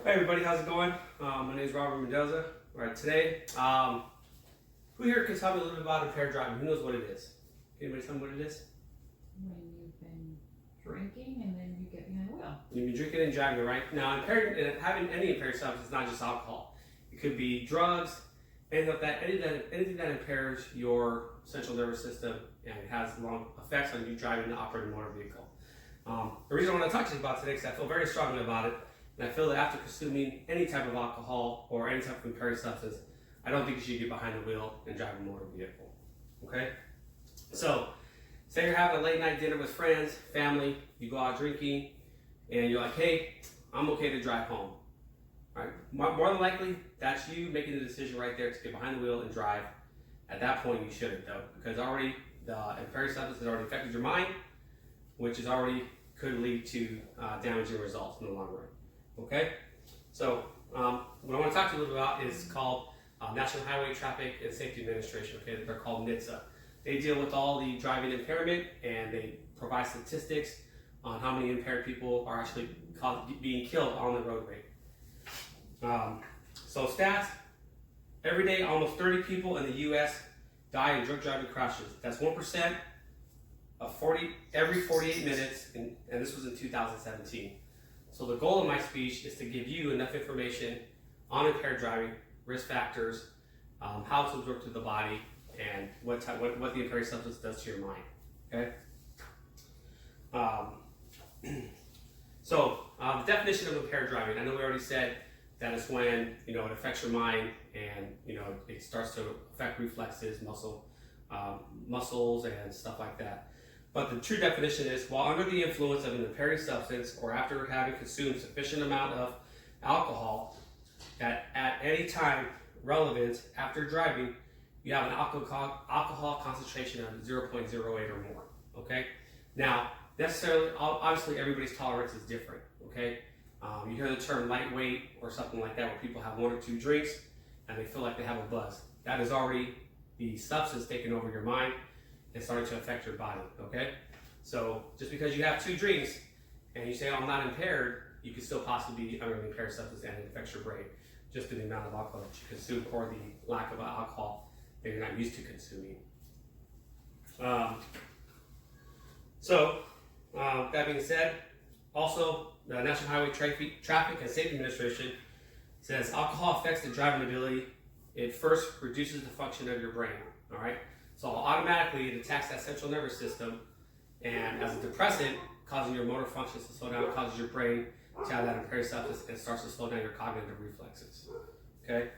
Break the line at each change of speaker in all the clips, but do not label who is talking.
Hey everybody, how's it going? My name is Robert Mendoza. All right, today, who here can tell me a little bit about impaired driving? Who knows what it is? Can anybody tell me what it is?
When you've been drinking and then you get behind the wheel.
You've been drinking and driving, right? Now, having any impaired substance is not just alcohol. It could be drugs, anything that impairs your central nervous system and has long effects on you driving and operating a motor vehicle. The reason I want to talk to you about today is because I feel very strongly about it. And I feel that after consuming any type of alcohol or any type of impaired substance, I don't think you should get behind the wheel and drive a motor vehicle. Okay? So, say you're having a late night dinner with friends, family, you go out drinking, and you're like, hey, I'm okay to drive home. All right? More than likely, that's you making the decision right there to get behind the wheel and drive. At that point, you shouldn't, though, because already the impaired substance has already affected your mind, which is already could lead to damaging results in the long run. Okay, so what I want to talk to you a little bit about is called National Highway Traffic and Safety Administration. Okay, they're called NHTSA. They deal with all the driving impairment and they provide statistics on how many impaired people are actually being killed on the roadway. So stats, every day almost 30 people in the U.S. die in drug driving crashes. That's 1% of every 48 minutes, and this was in 2017. So the goal of my speech is to give you enough information on impaired driving, risk factors, how it's absorbed to the body, and what the impaired substance does to your mind. Okay. The definition of impaired driving. I know we already said that it's when it affects your mind and it starts to affect reflexes, muscles, and stuff like that. But the true definition is, while under the influence of an impairing substance or after having consumed sufficient amount of alcohol that at any time relevant after driving, you have an alcohol concentration of 0.08 or more, okay? Now, obviously everybody's tolerance is different, okay? You hear the term lightweight or something like that where people have 1 or 2 drinks and they feel like they have a buzz. That is already the substance taking over your mind and starting to affect your body, okay? So just because you have 2 drinks and you say, oh, I'm not impaired, you could still possibly be under an impaired substance and it affects your brain just through the amount of alcohol that you consume or the lack of alcohol that you're not used to consuming. That being said, also the National Highway Traffic and Safety Administration says alcohol affects the driving ability. It first reduces the function of your brain, all right? So automatically it attacks that central nervous system, and as a depressant, causing your motor functions to slow down, causes your brain to have that impaired substance and starts to slow down your cognitive reflexes. Okay?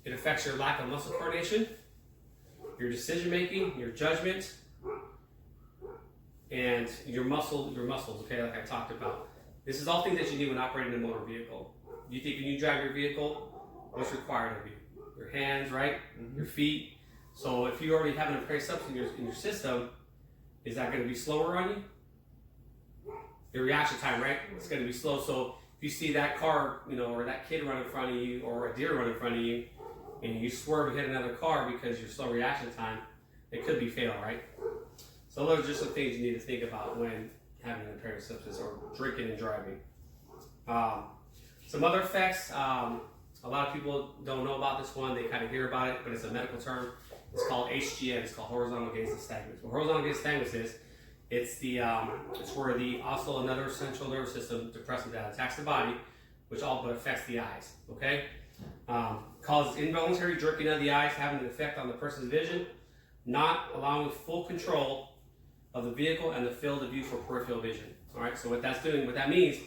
It affects your lack of muscle coordination, your decision making, your judgment, and your muscles, okay, like I talked about. This is all things that you need when operating a motor vehicle. You think when you drive your vehicle, what's required of you? Your hands, right? Your feet. So if you already have an impaired substance in your system, is that going to be slower on you? Your reaction time, right? It's going to be slow. So if you see that car, or that kid run in front of you, or a deer run in front of you, and you swerve and hit another car because your slow reaction time, it could be fatal, right? So those are just some things you need to think about when having an impaired substance or drinking and driving. Some other effects. A lot of people don't know about this one. They kind of hear about it, but it's a medical term. It's called HGN. It's called horizontal gaze nystagmus. What horizontal gaze nystagmus is, it's where also another central nervous system depressant that attacks the body, which all but affects the eyes. Okay, causes involuntary jerking of the eyes, having an effect on the person's vision, not allowing full control of the vehicle and the field of view for peripheral vision. All right. So what that means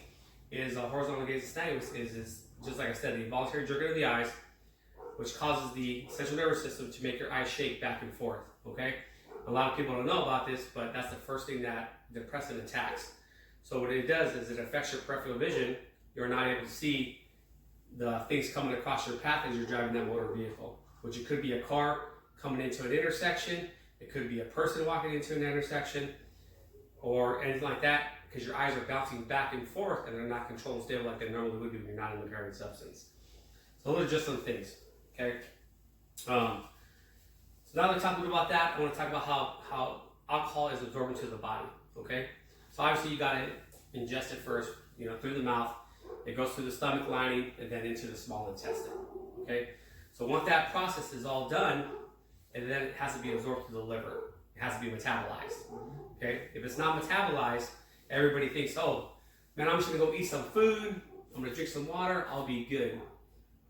is horizontal gaze nystagmus is just like I said, the involuntary jerking of the eyes, which causes the central nervous system to make your eyes shake back and forth, okay? A lot of people don't know about this, but that's the first thing that depressant attacks. So what it does is it affects your peripheral vision. You're not able to see the things coming across your path as you're driving that motor vehicle, which it could be a car coming into an intersection, it could be a person walking into an intersection, or anything like that, because your eyes are bouncing back and forth and they're not controlled and stable like they normally would be when you're not in an impairing substance. So those are just some things, okay? So now that I talked a little about that, I want to talk about how alcohol is absorbed into the body, okay? So obviously you got ingested first, through the mouth. It goes through the stomach lining and then into the small intestine. Okay, so once that process is all done, and then it has to be absorbed through the liver. It has to be metabolized. Okay, if it's not metabolized, everybody thinks, oh, man, I'm just gonna go eat some food. I'm gonna drink some water. I'll be good.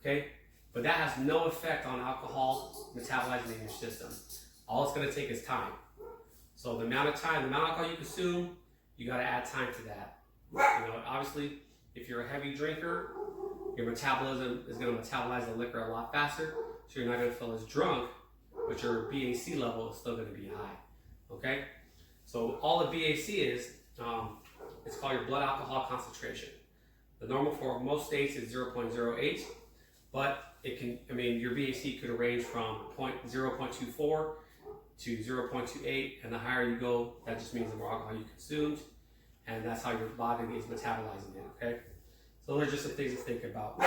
Okay, but that has no effect on alcohol metabolizing in your system. All it's gonna take is time. So the amount of alcohol you consume, you gotta add time to that. Obviously, if you're a heavy drinker, your metabolism is gonna metabolize the liquor a lot faster, so you're not gonna feel as drunk, but your BAC level is still gonna be high. Okay? So all the BAC is, it's called your blood alcohol concentration. The normal for most states is 0.08, but your BAC could range from 0.24 to 0.28, and the higher you go, that just means the more alcohol you consumed, and that's how your body is metabolizing it, okay? So those are just some things to think about.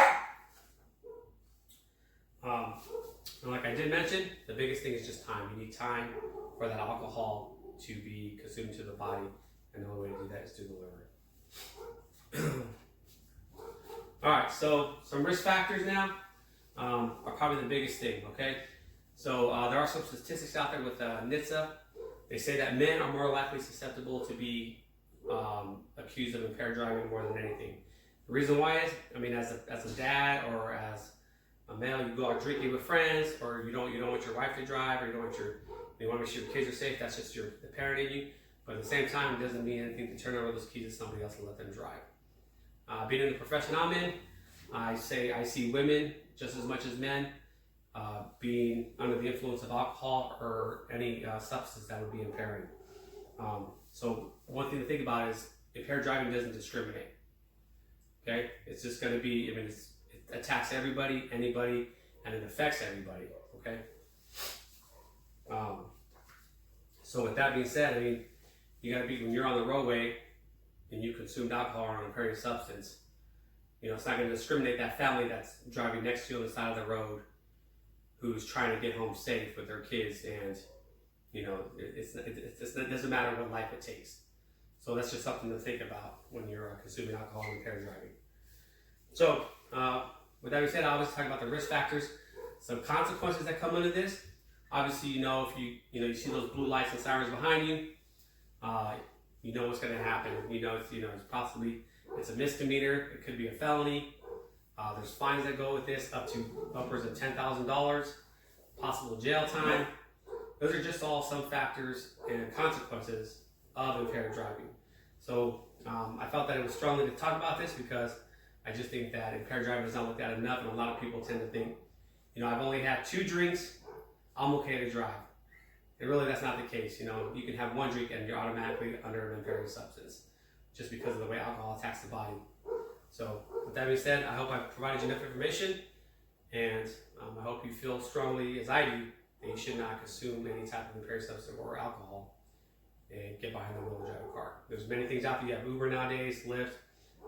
And like I did mention, the biggest thing is just time. You need time for that alcohol to be consumed to the body, and the only way to do that is through the liver. All right, so some risk factors now are probably the biggest thing, okay? So there are some statistics out there with NHTSA. They say that men are more likely susceptible to be accused of impaired driving more than anything. The reason why is, as a dad or as a male, you go out drinking with friends, or you don't want your wife to drive, or you want to make sure your kids are safe. That's just the parent in you. But at the same time, it doesn't mean anything to turn over those keys to somebody else and let them drive. Being in the profession I'm in, I see women just as much as men being under the influence of alcohol or any substance that would be impairing. So one thing to think about is impaired driving doesn't discriminate. Okay, it's just going to be. It attacks everybody, anybody, and it affects everybody. Okay. So with that being said, you got to be, when you're on the roadway and you consumed alcohol or an impairing substance, it's not going to discriminate that family that's driving next to you on the side of the road, who's trying to get home safe with their kids, and it doesn't matter what life it takes. So that's just something to think about when you're consuming alcohol and impaired driving. So with that being said, I always talk about the risk factors, some consequences that come into this. Obviously, if you see those blue lights and sirens behind you, you know what's going to happen. It's a misdemeanor. It could be a felony. There's fines that go with this, up to upwards of $10,000, possible jail time. Those are just all some factors and consequences of impaired driving. So I felt that it was strongly to talk about this because I just think that impaired driving is not looked at enough, and a lot of people tend to think, I've only had 2 drinks, I'm okay to drive. And really, that's not the case. You can have 1 drink and you're automatically under an impairing substance, just because of the way alcohol attacks the body. So with that being said, I hope I provided you enough information, and I hope you feel strongly, as I do, that you should not consume any type of impaired substance or alcohol and get behind the wheel and drive a car. There's many things out there. You have Uber nowadays, Lyft,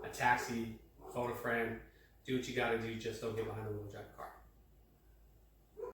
a taxi, phone a friend. Do what you got to do. Just don't get behind the wheel and drive a car.